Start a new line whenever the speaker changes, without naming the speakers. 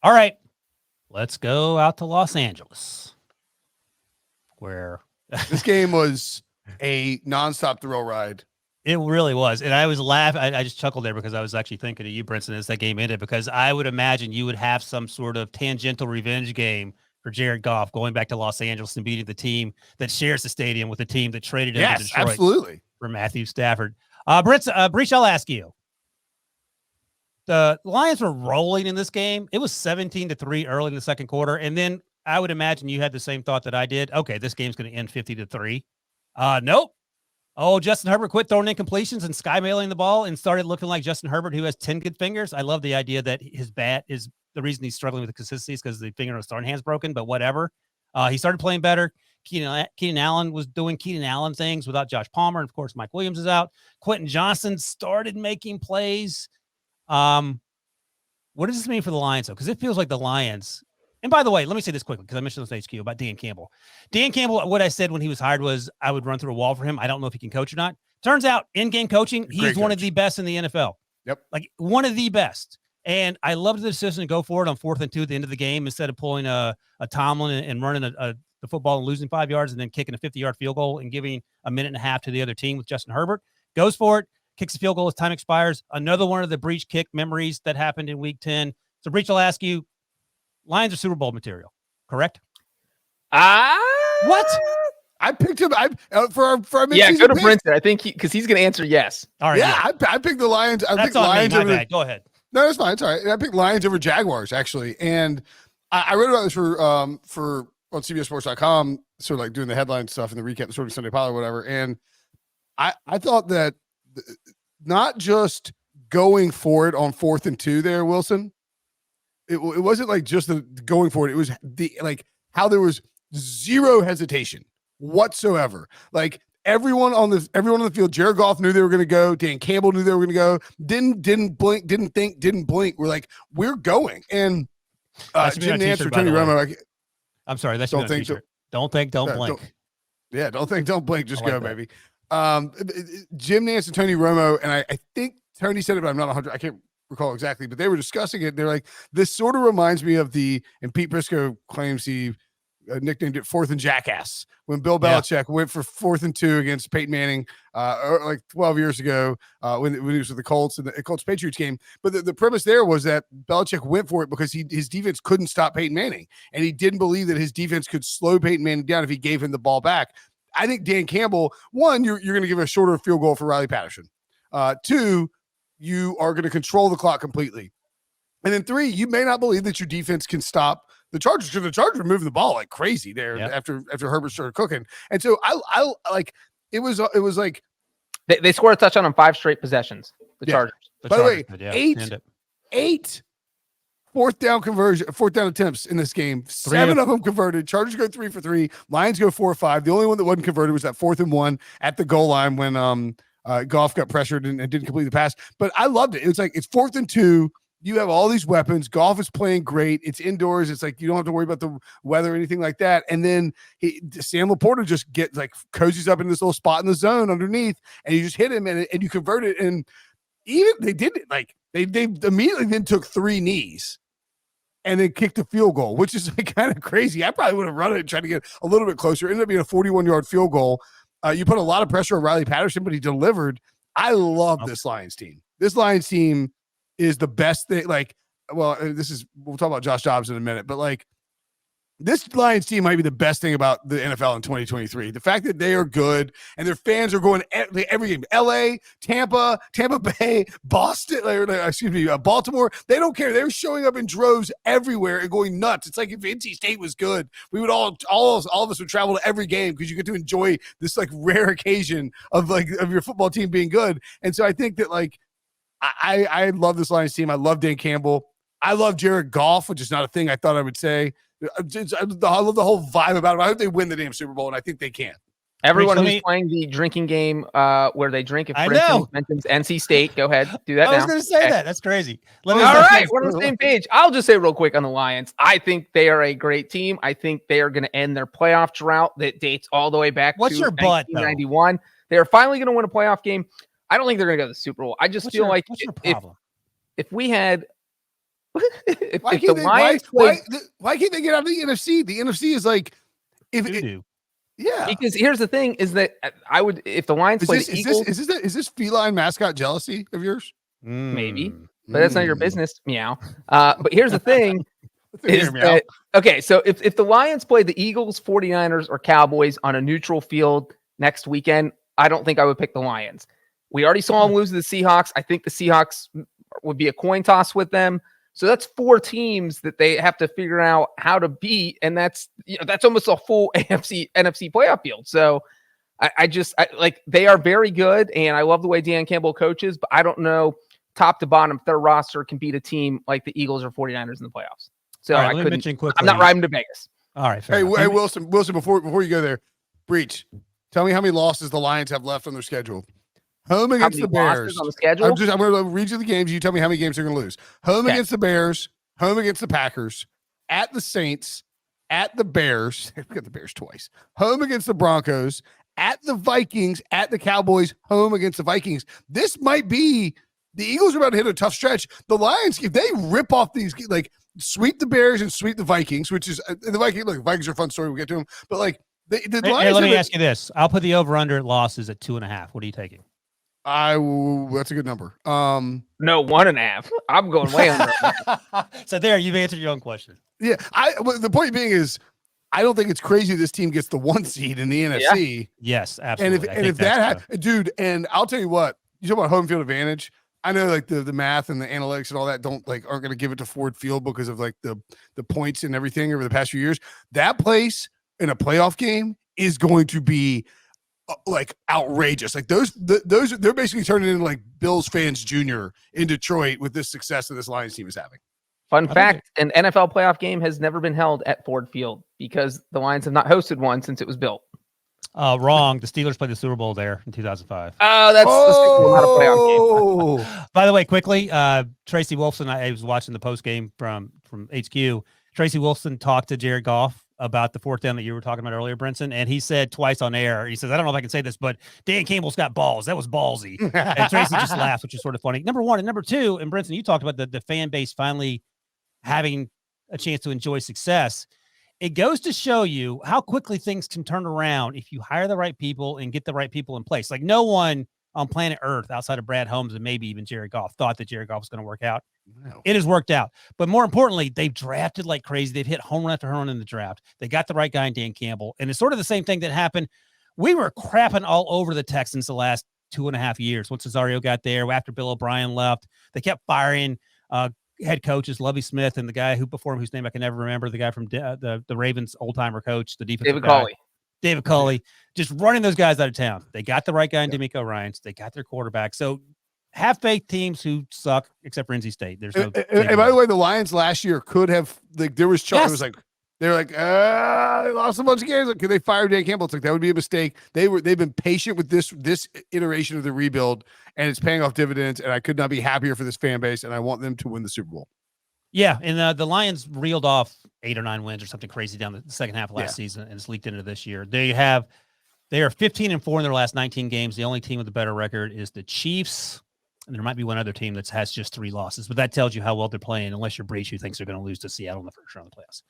All right, let's go out to Los Angeles, where
this game was a nonstop thrill ride.
It really was. And I was laughing. I just chuckled there because I was actually thinking of you, Brinson, as that game ended, because I would imagine you would have some sort of tangential revenge game for Jared Goff going back to Los Angeles and beating the team that shares the stadium with the team that traded him to Detroit
absolutely.
for Matthew Stafford. Breach, I'll ask you. The Lions were rolling in this game. It was 17-3 early in the second quarter. And then I would imagine you had the same thought that I did. Okay, this game's going to end 50-3. Nope. Oh, Justin Herbert quit throwing incompletions and skymailing the ball and started looking like Justin Herbert, who has 10 good fingers. I love the idea that his bat is the reason he's struggling with the consistency is because the finger on his throwing hand's broken, but whatever. He started playing better. Keenan Allen was doing Keenan Allen things without Josh Palmer. And, of course, Mike Williams is out. Quentin Johnson started making plays. What does this mean for the Lions, though? Because it feels like the Lions – and by the way, let me say this quickly because I mentioned this HQ about Dan Campbell. Dan Campbell, what I said when he was hired was I would run through a wall for him. I don't know if he can coach or not. Turns out in-game coaching, he's one of the best in the NFL.
Yep.
Like one of the best. And I loved the decision to go for it on 4th and 2 at the end of the game instead of pulling a Tomlin and running the football and losing 5 yards and then kicking a 50-yard field goal and giving a minute and a half to the other team with Justin Herbert. Goes for it, kicks the field goal as time expires. Another one of the Breach kick memories that happened in Week 10. So, Breach, I'll ask you, Lions are Super Bowl material, correct?
What? I picked him. For our
go to Brinson. I think because he's going to answer yes.
All right.
Yeah, I picked the Lions. I picked Lions
over. Bad. Go ahead.
No, that's fine. It's all right. I picked Lions over Jaguars actually, and I wrote about this for on CBSSports.com, sort of like doing the headline stuff and the recap, sort of Sunday Pilot or whatever. And I thought that not just going for it on 4th and 2 there, Wilson. It wasn't like just the going for it. It was how there was zero hesitation whatsoever. Like everyone on the field, Jared Goff knew they were going to go. Dan Campbell knew they were going to go. Didn't blink, didn't think, didn't blink. We're like, we're going. And Jim Nantz or Tony Romo.
I'm sorry. That's don't think. Don't think. Don't blink.
Don't think. Don't blink. Just go,
that.
baby. Jim Nantz and Tony Romo, and I think Tony said it, but I'm not 100. I can't recall exactly, but they were discussing it. They're like, this sort of reminds me of and Pete Briscoe claims he nicknamed it 4th and Jackass when Bill Belichick went for 4th and 2 against Peyton Manning like 12 years ago when he was with the Colts and the Colts Patriots game. But the premise there was that Belichick went for it because his defense couldn't stop Peyton Manning, and he didn't believe that his defense could slow Peyton Manning down if he gave him the ball back. I think Dan Campbell, one, you're going to give a shorter field goal for Riley Patterson. 2, you are going to control the clock completely. And then 3, you may not believe that your defense can stop the Chargers, because the Chargers were moving the ball like crazy there after Herbert started cooking. And so I like it was like
they scored a touchdown on 5 straight possessions. The Chargers.
By the way, 8 fourth down attempts in this game. 7 of them converted. Chargers go 3 for 3. Lions go 4 or 5. The only one that wasn't converted was that 4th and 1 at the goal line when Goff got pressured and didn't complete the pass. But I loved it. It was like it's 4th and 2. You have all these weapons. Goff is playing great. It's indoors. It's like you don't have to worry about the weather or anything like that. And then Sam Laporta just cozies up in this little spot in the zone underneath, and you just hit him, and you convert it. And even they did it like they immediately then took 3 knees and then kicked a field goal, which is like kind of crazy. I probably would have run it and tried to get a little bit closer. It ended up being a 41-yard field goal. You put a lot of pressure on Riley Patterson, but he delivered. I love this Lions team. This Lions team is the best thing. Like, well, we'll talk about Josh Dobbs in a minute, but like this Lions team might be the best thing about the NFL in 2023. The fact that they are good and their fans are going every game. LA, Tampa Bay, Boston, Baltimore. They don't care. They're showing up in droves everywhere and going nuts. It's like if NC State was good, we would all of us would travel to every game because you get to enjoy this like rare occasion of your football team being good. And so I think that like I love this Lions team. I love Dan Campbell. I love Jared Goff, which is not a thing I thought I would say. I love the whole vibe about it. I hope they win the damn Super Bowl, and I think they can.
Everyone who's playing the drinking game where they drink, if for instance mentions NC State, go ahead, do that now.
I was going to say that. That's crazy.
All right, we're on the same page. I'll just say real quick on the Lions. I think they are a great team. I think they are going to end their playoff drought that dates all the way back to 1991. They are finally going to win a playoff game. I don't think they're going to go to the Super Bowl. I just feel like if we had
Why can't they get out of the NFC? The NFC is like, yeah.
Because here's the thing: is that I would, if the Lions play the Eagles,
is this feline mascot jealousy of yours?
Maybe, but that's not your business. Meow. But here's the thing: is that okay? So if the Lions play the Eagles, 49ers, or Cowboys on a neutral field next weekend, I don't think I would pick the Lions. We already saw them lose to the Seahawks. I think the Seahawks would be a coin toss with them. So that's 4 teams that they have to figure out how to beat, and that's almost a full NFC playoff field. So I like, they are very good, and I love the way Dan Campbell coaches, but I don't know top to bottom if their roster can beat a team like the Eagles or 49ers in the playoffs. So
right, I couldn't. I'm
not riding to Vegas.
All right.
Hey, Wilson, before you go there, Breach, tell me how many losses the Lions have left on their schedule. Home against the Bears.
On the schedule?
I'm going to read you the games. You tell me how many games they're going to lose. Home against the Bears. Home against the Packers. At the Saints. At the Bears. We got the Bears twice. Home against the Broncos. At the Vikings. At the Cowboys. Home against the Vikings. This might be, the Eagles are about to hit a tough stretch. The Lions, if they rip off these, like, sweep the Bears and sweep the Vikings, which is the Vikings are a fun story. We'll get to them. But, like, the Lions.
Hey, let me ask you this. I'll put the over-under losses at 2.5. What are you taking?
That's a good number.
No, 1.5. I'm going way under.
So there, you've answered your own question.
Yeah, the point being is, I don't think it's crazy this team gets the 1 seed in the NFC.
Yes, absolutely.
And if that dude, and I'll tell you what, you talk about home field advantage. I know, like, the math and the analytics and all that aren't going to give it to Ford Field because of, like, the points and everything over the past few years. That place in a playoff game is going to be like outrageous. Like those they're basically turning into like Bills fans Jr. in Detroit with this success that this Lions team is having.
Fun fact, an NFL playoff game has never been held at Ford Field because the Lions have not hosted one since it was built.
Wrong. The Steelers played the Super Bowl there in 2005.
Oh, that's not a playoff
game. By the way, quickly, Tracy Wolfson, I was watching the post game from HQ. Tracy Wolfson talked to Jared Goff about the 4th down that you were talking about earlier, Brinson, and he said twice on air, he says, I don't know if I can say this, but Dan Campbell's got balls. That was ballsy. And Tracy just laughed, which is sort of funny. Number one. And number two, and Brinson, you talked about the fan base finally having a chance to enjoy success. It goes to show you how quickly things can turn around if you hire the right people and get the right people in place. Like, no one on planet Earth outside of Brad Holmes and maybe even Jared Goff thought that Jared Goff was going to work out. No. It has worked out. But more importantly, they've drafted like crazy. They've hit home run after home run in the draft. They got the right guy in Dan Campbell. And it's sort of the same thing that happened. We were crapping all over the Texans the last 2.5 years. Once Cesario got there, after Bill O'Brien left, they kept firing head coaches, Lovie Smith, and the guy who before him, whose name I can never remember, the guy from the Ravens old-timer coach, the defensive guy. David Culley, just running those guys out of town. They got the right guy in DeMeco Ryans. They got their quarterback. So have faith teams who suck, except for NC State. There's no.
And by the way, the Lions last year could have, like, there was charge. Yes. It was like they were like, they lost a bunch of games. Like, could they fire Dan Campbell? It's like that would be a mistake. They've been patient with this iteration of the rebuild, and it's paying off dividends. And I could not be happier for this fan base. And I want them to win the Super Bowl.
Yeah, and the Lions reeled off 8 or 9 wins or something crazy down the second half of last season, and it's leaked into this year. They are 15-4 in their last 19 games. The only team with a better record is the Chiefs, and there might be one other team that has just 3 losses. But that tells you how well they're playing, unless you're Breach, who thinks they're going to lose to Seattle in the first round of the playoffs.